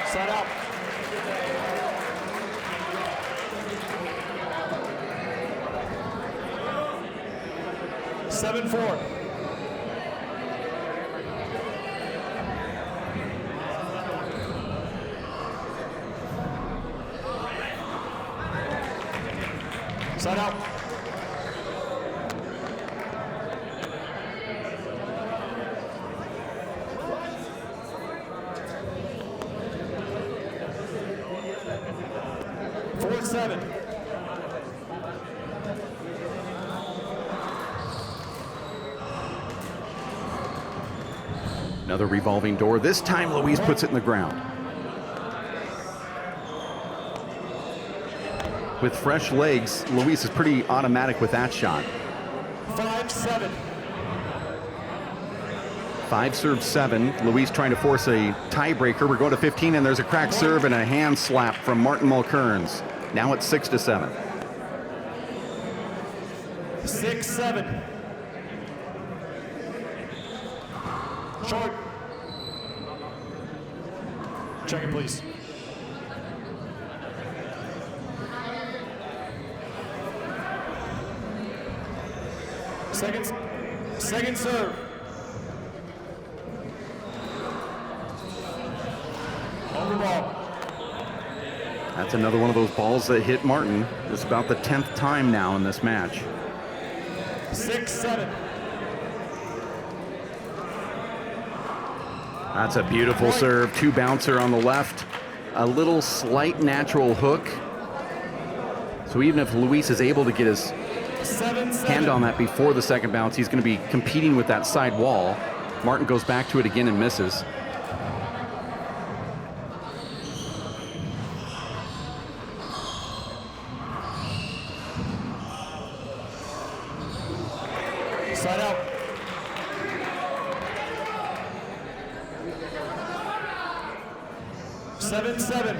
Side out. Seven, 4. Side out. Seven. Another revolving door. This time Luis puts it in the ground. With fresh legs, Luis is pretty automatic with that shot. 5-7. 5-7. Luis trying to force a tiebreaker. We're going to 15, and there's a cracked serve and a hand slap from Martin Mulkerrins. Now it's 6-7. 6-7. Short. Check it, please. Second serve. Over ball. That's another one of those balls that hit Martin. It's about the 10th time now in this match. 6-7. That's a beautiful serve. Two bouncer on the left. A little slight natural hook. So even if Luis is able to get his hand on that before the second bounce. He's going to be competing with that side wall. Martin goes back to it again and misses. Side out. Seven.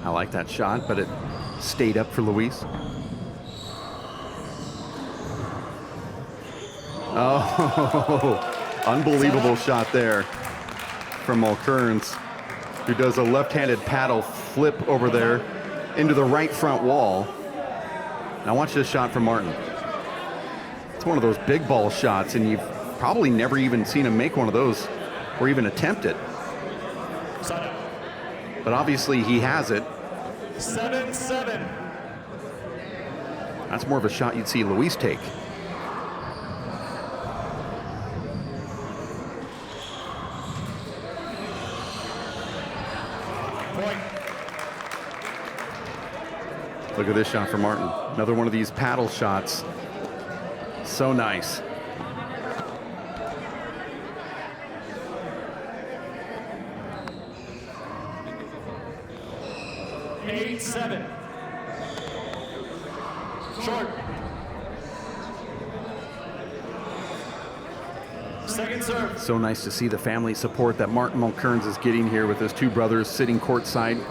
I like that shot, but it stayed up for Luis. Oh, unbelievable shot there from Mulkerrins, who does a left-handed paddle flip over there into the right front wall. Now watch this shot from Martin. It's one of those big ball shots, and you've probably never even seen him make one of those or even attempt it. But obviously he has it. 7-7. That's more of a shot you'd see Luis take. Point. Look at this shot from Martin. Another one of these paddle shots. So nice. Eight, 7. Short. Second serve. So nice to see the family support that Martin Mulkerrins is getting here with his two brothers sitting courtside.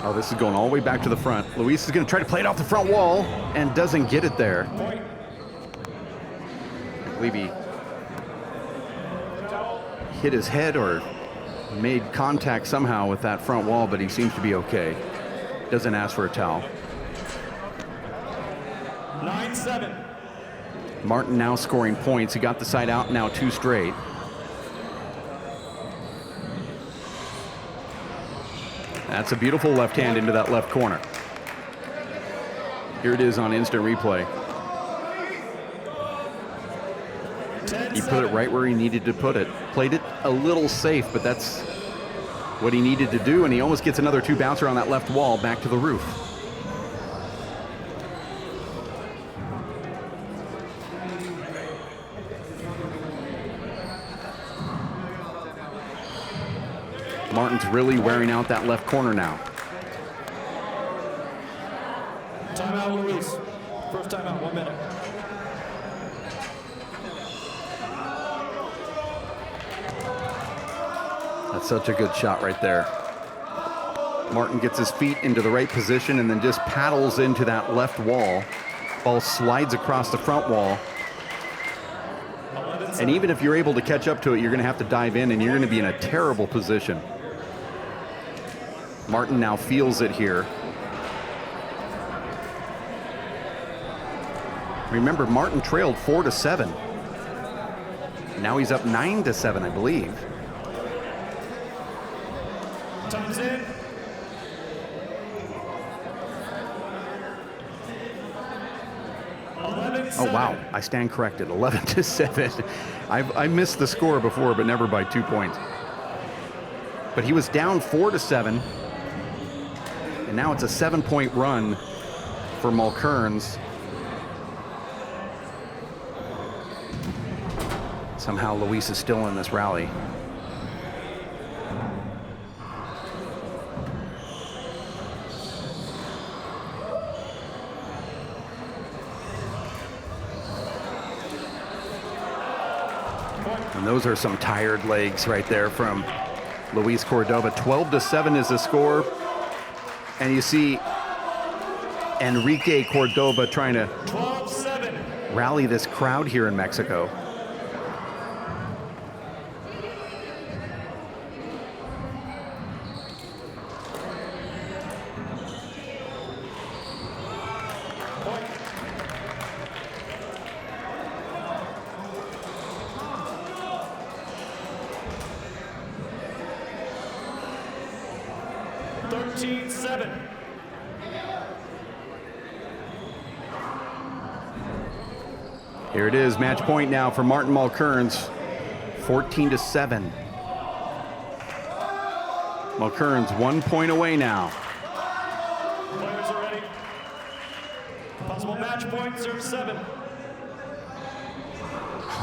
Oh, this is going all the way back to the front. Luis is going to try to play it off the front wall and doesn't get it there. Point. I believe he hit his head or made contact somehow with that front wall, but he seems to be okay. Doesn't ask for a towel. 9-7. Martin now scoring points. He got the side out, now 2 straight. That's a beautiful left hand into that left corner. Here it is on instant replay. He put it right where he needed to put it. Played it a little safe, but that's what he needed to do, and he almost gets another 2 bouncer on that left wall back to the roof. Martin's really wearing out that left corner now. Timeout, Luis. First timeout, 1 minute. That's such a good shot right there. Martin gets his feet into the right position and then just paddles into that left wall. Ball slides across the front wall. And even if you're able to catch up to it, you're going to have to dive in and you're going to be in a terrible position. Martin now feels it here. Remember, Martin trailed 4-7. Now he's up 9-7, I believe. Time's in. Oh, wow. I stand corrected. 11-7. I missed the score before, but never by 2 points. But he was down 4-7. And now it's a 7-point run for Mulkerrins. Somehow Luis is still in this rally. And those are some tired legs right there from Luis Cordova. 12-7 is the score. And you see Enrique Cordova trying to rally this crowd here in Mexico. Here it is, match point now for Martin Mulkerrins, 14-7. Mulkerrins 1 point away now. Players are ready. Possible match point, serve 7.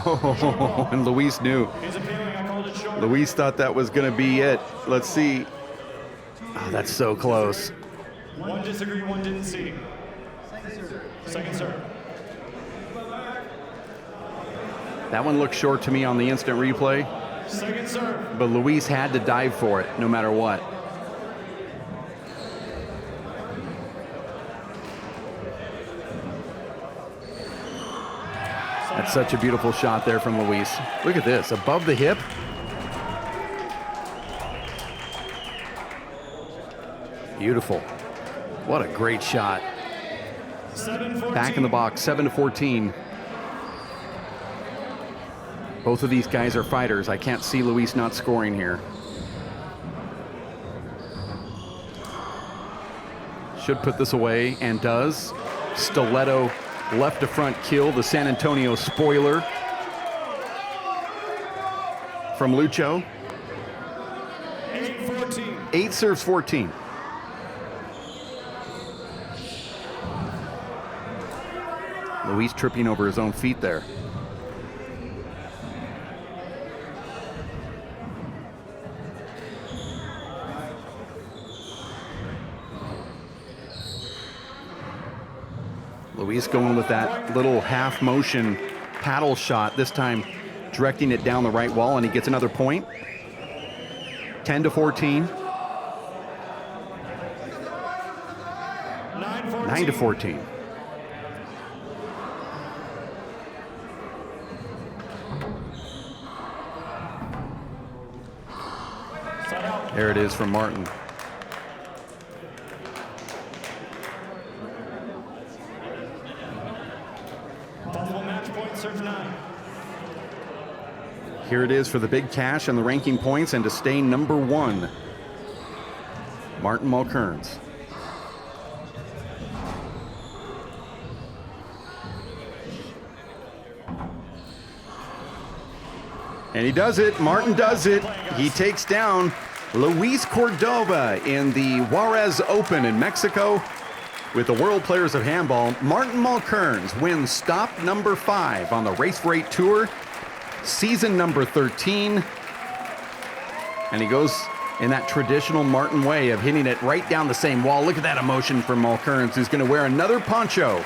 Oh, and Luis knew. He's appealing, I called it short. Luis thought that was going to be it. Let's see. Oh, that's so close. One disagreed, one didn't see. Second serve. That one looked short to me on the instant replay, Second serve. but Luis had to dive for it no matter what. That's such a beautiful shot there from Luis. Look at this, above the hip. Beautiful. What a great shot. 7-14. Back in the box, 7-14. Both of these guys are fighters. I can't see Luis not scoring here. Should put this away, and does. Stiletto left to front kill, the San Antonio spoiler from Lucho. 8-14. 8 serves 14. Luis tripping over his own feet there. Luis going with that little half motion paddle shot, this time directing it down the right wall, and he gets another point. 10-14. 9-14. There it is from Martin. Possible match point, serve 9. Here it is for the big cash and the ranking points, and to stay number 1, Martin Mulkerrins. And he does it. Martin does it. He takes down Luis Cordova in the Juarez Open in Mexico with the World Players of Handball. Martin Mulkerrins wins stop number 5 on the Race for 8 Tour, season number 13. And he goes in that traditional Martin way of hitting it right down the same wall. Look at that emotion from Mulkerrins, who's going to wear another poncho.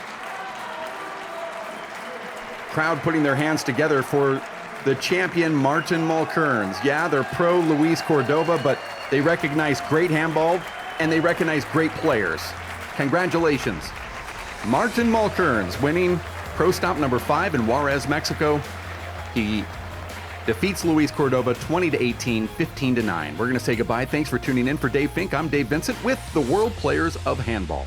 Crowd putting their hands together for the champion Martin Mulkerrins. Yeah, they're pro Luis Cordova, but they recognize great handball and they recognize great players. Congratulations. Martin Mulkerrins winning pro stop number 5 in Juarez, Mexico. He defeats Luis Cordova 20-18, 15-9. We're going to say goodbye. Thanks for tuning in. For Dave Fink, I'm Dave Vincent with the World Players of Handball.